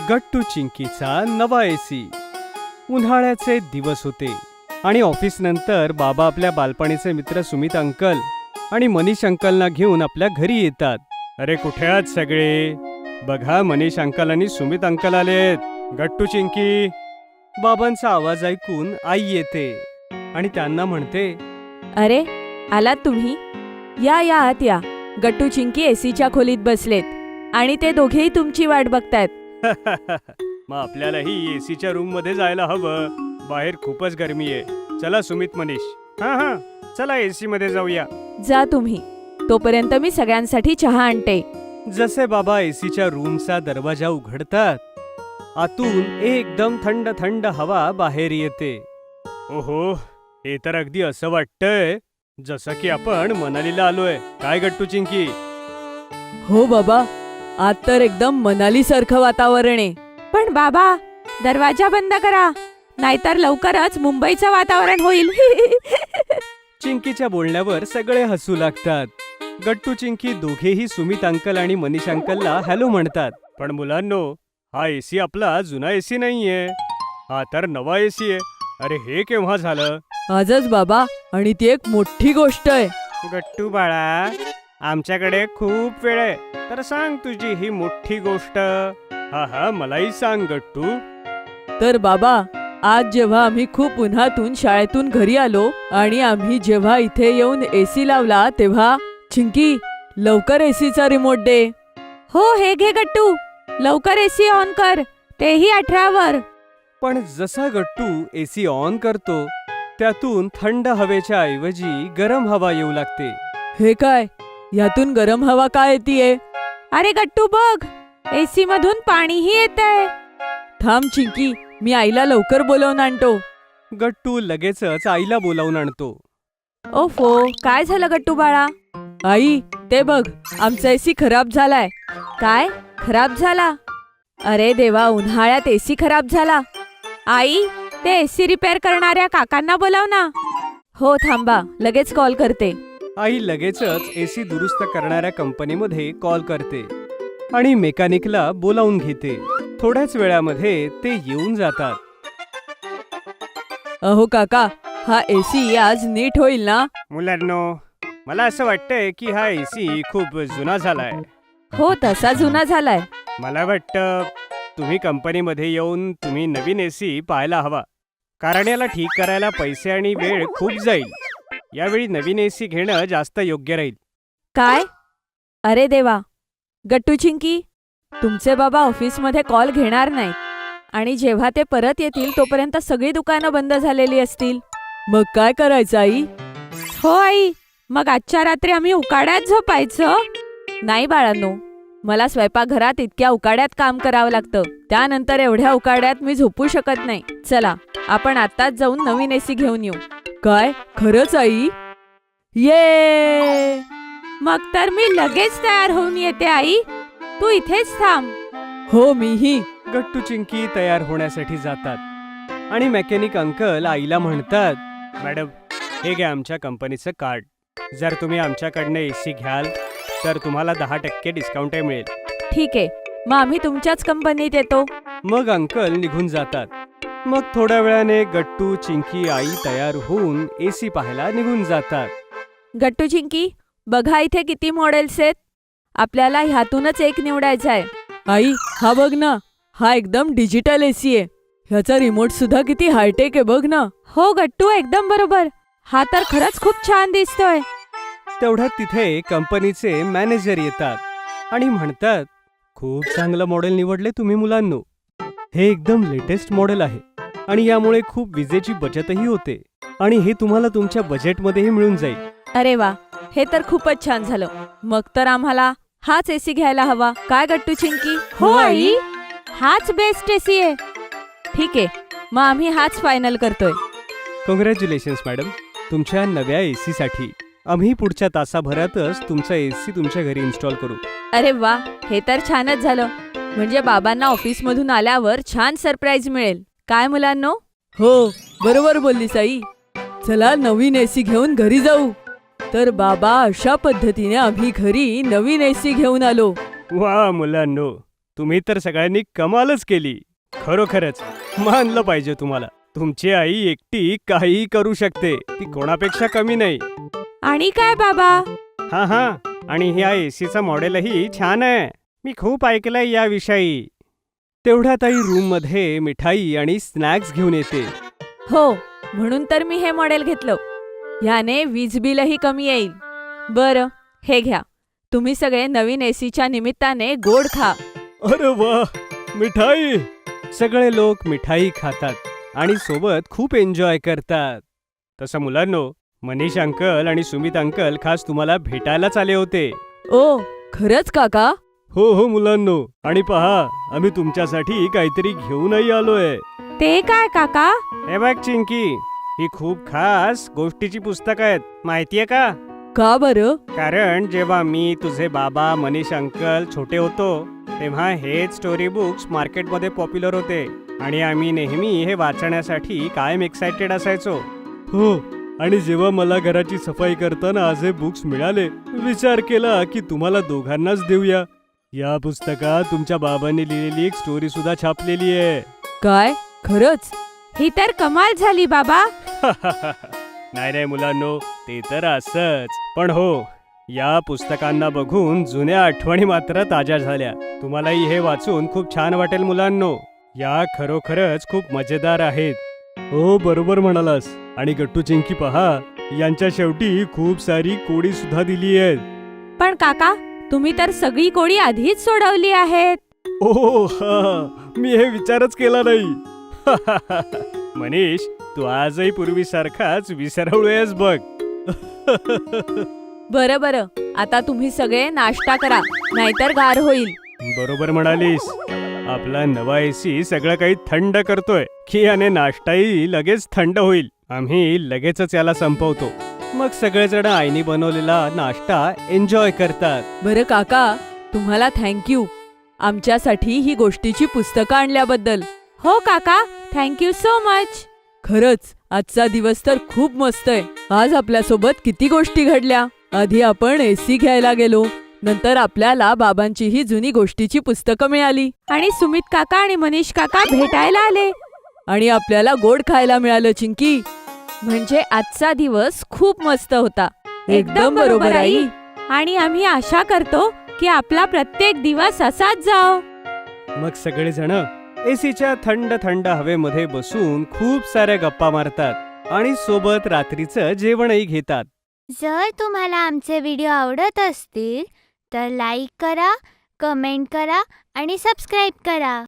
गट्टू चिंकीचा नवा एसी. उन्हाळ्याचे दिवस होते आणि ऑफिस नंतर बाबा आपल्या बालपणीचे मित्र सुमित अंकल आणि मनीष अंकलना घेऊन आपल्या घरी येतात. अरे कुठे आहात सगळे? बघा, मनीष अंकल आणि सुमित अंकल आलेत. गट्टू चिंकी. बाबांचा आवाज ऐकून आई येते आणि त्यांना म्हणते, अरे आलात तुम्ही? या या आत या. गट्टू चिंकी एसीच्या खोलीत बसलेत आणि ते दोघेही तुमची वाट बघतायत. मग आपल्यालाही एसीच्या रूम मध्ये जायला हवं. बाहेर खूपच गरमी आहे. चला सुमित, मनीष. हा, चला एसी मध्ये जाऊया. जा तुम्ही, तोपर्यंत मी सगळ्यांसाठी चहा आणते. जसे बाबा एसीच्या रूमचा दरवाजा उघडतात, आतून एकदम थंड थंड हवा बाहेर येते. ओहो, हे तर अगदी असं वाटतंय जसं की आपण मनालीला आलोय. काय गट्टू चिंकी? हो बाबा, आज तर एकदम मनाली सारखं वातावरण आहे. पण बाबा, दरवाजा बंद करा, नाहीतर लवकरच मुंबईचं वातावरण होईल. चिंकीच्या बोलण्यावर सगळे हसू लागतात. गट्टू चिंकी दोघेही सुमित अंकल आणि मनीष अंकलला हॅलो म्हणतात. पण मुलांनो, हा एसी आपला जुना एसी नाहीये, हा तर नवा एसी आहे. अरे हे केव्हा झालं? आजच बाबा, आणि ती एक मोठी गोष्ट आहे. गट्टू बाळा, आमच्याकडे खूप वेळ आहे, तर सांग तुझी ही मोठी गोष्ट. हा मलाही सांग गट्टू. तर बाबा, आज जेव्हा आम्ही खूप उन्हातून शाळेतून घरी आलो आणि आम्ही जेव्हा इथे येऊन एसी लावला, तेव्हा चिंकी, लवकर एसीचा रिमोट दे. हो, हे घे गट्टू, लवकर एसी ऑन कर, तेही 18 वर. पण जसा गट्टू एसी ऑन करतो, त्यातून थंड हवेच्या ऐवजी गरम हवा येऊ लागते. हे काय? यातून गरम हवा काय येतीये? अरे गट्टू बघ, एसी मधून पाणीही येतंय. थांब चिंकी, मी आईला लवकर बोलावून आणतो. गट्टू लगेचच आईला बोलावून आणतो. ओफो, काय झालं गट्टू बाळा? आई, ते बघ, आमचा एसी खराब झालाय. काय खराब झाला? अरे देवा, उन्हाळ्यात एसी खराब झाला. आई, ते एसी रिपेअर करणाऱ्या काकांना बोलाव ना. हो थांबा, लगेच कॉल करते. आई लगेचच एसी दुरुस्त करणाऱ्या कंपनीमध्ये कॉल करते आणि मेकॅनिकला बोलावून घेते. थोड्याच वेळामध्ये ते येऊन जातात. अहो काका, हा एसी आज नीट होईल ना? मुलांनो, मला असं वाटतंय की हा एसी खूप जुना झालाय. हो, तसा जुना झालाय. मला वाटतं तुम्ही कंपनीमध्ये येऊन तुम्ही नवीन एसी पाहायला हवा, कारण याला ठीक करायला पैसे आणि वेळ खूप जाईल. यावेळी नवीन एसी घेणं जास्त योग्य राहील. काय? अरे देवा, गट्टू चिंकी, तुमचे बाबा ऑफिसमध्ये कॉल घेणार नाहीत आणि जेव्हा ते परत येतील तोपर्यंत सगळी दुकानं बंद झालेली असतील. मग काय करायचं आई? हो आई, मग आजच्या रात्री आम्ही उकाड्यात झोपायचं? नाही बाळांनो, मला स्वयंपाकघरात इतक्या उकाड्यात काम करावं लागतं. त्यानंतर एवढ्या उकाड्यात मी झोपू शकत नाही. चला, आपण आत्ताच जाऊन नवीन एसी घेऊन येऊ. काय? खरंच आई? ये, मग तर मी लगेच तयार होऊन येते आई, तू इथेच थांब. हो, मीही. गट्टू चिंकी तयार होण्यासाठी जातात आणि मेकॅनिक अंकल आईला म्हणतात, मॅडम, हे घ्या आमच्या कंपनीचं कार्ड. जर तुम्ही आमच्याकडनं एसी घ्याल तर तुम्हाला 10% डिस्काउंटही मिळेल. ठीक आहे, मग आम्ही तुमच्याच कंपनीत येतो. मग अंकल निघून जातात. मग थोड्या वेळाने गट्टू, चिंकी, आई तयार होऊन एसी पाहायला निघून जातात. गट्टू चिंकी, बघा इथे किती मॉडेल्स आहेत. आपल्याला ह्यातूनच एक निवडायचा आहे. आई, हा बघ ना, हा एकदम डिजिटल एसी आहे. ह्याचा रिमोट सुद्धा किती हायटेक आहे बघ ना. हो गट्टू, एकदम बरोबर. हा तर खरंच खूप छान दिसतोय. तेवढ्यात तिथे कंपनीचे मॅनेजर येतात आणि म्हणतात, खूप चांगलं मॉडेल निवडले तुम्ही मुलांनो. हे एकदम लेटेस्ट मॉडेल आहे आणि यामुळे खूप विजेची बचतही होते आणि हे तुम्हाला तुमच्या बजेटमध्येही मिळून जाईल. अरे वा, हे तर खूपच छान झालं. मग तर आम्हाला हाच एसी घ्यायला हवा. काय गट्टू चिंकी? हो आई, हाच बेस्ट एसी आहे. ठीक आहे, मग आम्ही हाच फायनल करतोय. कॉंग्रॅच्युलेशन्स मॅडम, तुमच्या नव्या एसी साठी. आम्ही पुढच्या तासाभरातच तुमचा एसी तुमच्या घरी इन्स्टॉल करू. अरे वा, हे तर छानच झालं. म्हणजे बाबांना ऑफिसमधून आल्यावर छान सरप्राईज मिळेल. काय मुलांनो? हो, बरोबर बोललीस आई. चला नवीन एसी घेऊन घरी जाऊ. तर बाबा, अशा पद्धतीने आम्ही घरी नवीन एसी घेऊन आलो. वा मुलांनो, तुम्ही तर सगळ्यांनी कमालच केली. खरोखरच मानलं पाहिजे तुम्हाला. तुमची आई एकटी काहीही करू शकते. ती कोणापेक्षा कमी नाही. आणि काय बाबा? हा आणि ह्या एसीचं मॉडेलही छान आहे. मी खूप ऐकलंय याविषयी. तेवढ्यात आई रूम मध्ये मिठाई आणि स्नॅक्स घेऊन येते. हो, म्हणून तर मी हे मॉडेल घेतलं. ह्याने वीज बिलही कमी येईल. बरं, हे घ्या. तुम्ही सगळे नवीन एसीच्या निमित्ताने गोड खा. अरे वा, मिठाई. सगळे लोक मिठाई खातात आणि सोबत खूप एन्जॉय करतात. तसं मुलांनो, मनीष अंकल आणि सुमित अंकल खास तुम्हाला भेटायलाच आले होते. ओ, खरंच काका? हो मुलांनो, आणि पहा, आम्ही तुमच्यासाठी काहीतरी घेऊनही आलोय. ते काय काका? हे बघ चिंकी, ही खूप खास गोष्टीची पुस्तकं आहेत. माहितीये का? का बरं? कारण जेव्हा मी, तुझे बाबा, मनीष अंकल छोटे होतो तेव्हा हेच स्टोरी बुक्स मार्केटमध्ये पॉप्युलर होते आणि आम्ही नेहमी हे वाचण्यासाठी कायम एक्सायटेड असायचो. हो, आणि जेव्हा मला घराची सफाई करताना आज हे बुक्स मिळाले, विचार केला की तुम्हाला दोघांनाच देऊया. या पुस्तकात तुमच्या बाबांनी लिहिलेली एक स्टोरी सुद्धा छापलेली आहे. काय? खरंच? ही तर कमाल झाली बाबा. नाही मुलांनो, ते तर असंच. पण हो, या पुस्तकांना बघून जुन्या आठवणी मात्र ताज्या झाल्या. तुम्हालाही हे वाचून खूप छान वाटेल मुलांनो. या खरोखरच खूप मजेदार आहेत. हो, बरोबर म्हणालास. आणि गट्टू चिंकी पहा, यांच्या शेवटी खूप सारी कोडी सुद्धा दिली आहेत. पण काका, तुम्ही तर सगळी कोडी आधीच सोडवली आहेत. ओ हा, मी हे विचारच केला नाही. मनीष, तू आजही पूर्वीसारखाच विसरवलो आहेस बघ. बरं, आता तुम्ही सगळे नाश्ता करा, नाहीतर गार होईल. बरोबर म्हणालीस. आपला नवा एसी सगळं काही थंड करतोय की याने नाश्ताही लगेच थंड होईल. आम्ही लगेचच याला संपवतो. मग सगळेजण आईने बनवलेला नाश्ता एन्जॉय करतात. बरं काका, तुम्हाला थँक्यू आमच्यासाठी ही गोष्टीची पुस्तकं आणल्याबद्दल. हो काका, थँक्यू सो मच. खरंच आजचा दिवस तर खूप मस्त आहे. आज आपल्यासोबत किती गोष्टी घडल्या. आधी आपण एसी घ्यायला गेलो, नंतर आपल्याला बाबांची ही जुनी गोष्टीची पुस्तकं मिळाली, आणि सुमित काका आणि मनीष काका भेटायला आले, आणि आपल्याला गोड खायला मिळालं चिंकी. म्हणजे आजचा दिवस खूप मस्त होता. एकदम बरोबर आई. आणि आम्ही आशा करतो की आपला प्रत्येक दिवस असाच जाओ. मग सगळेजण एसीच्या थंड थंड हवेमध्ये बसून खूप साऱ्या गप्पा मारतात आणि सोबत रात्रीचं जेवणही घेतात. जर तुम्हाला आमचे व्हिडिओ आवडत असतील तर लाईक करा, कमेंट करा आणि सबस्क्राईब करा.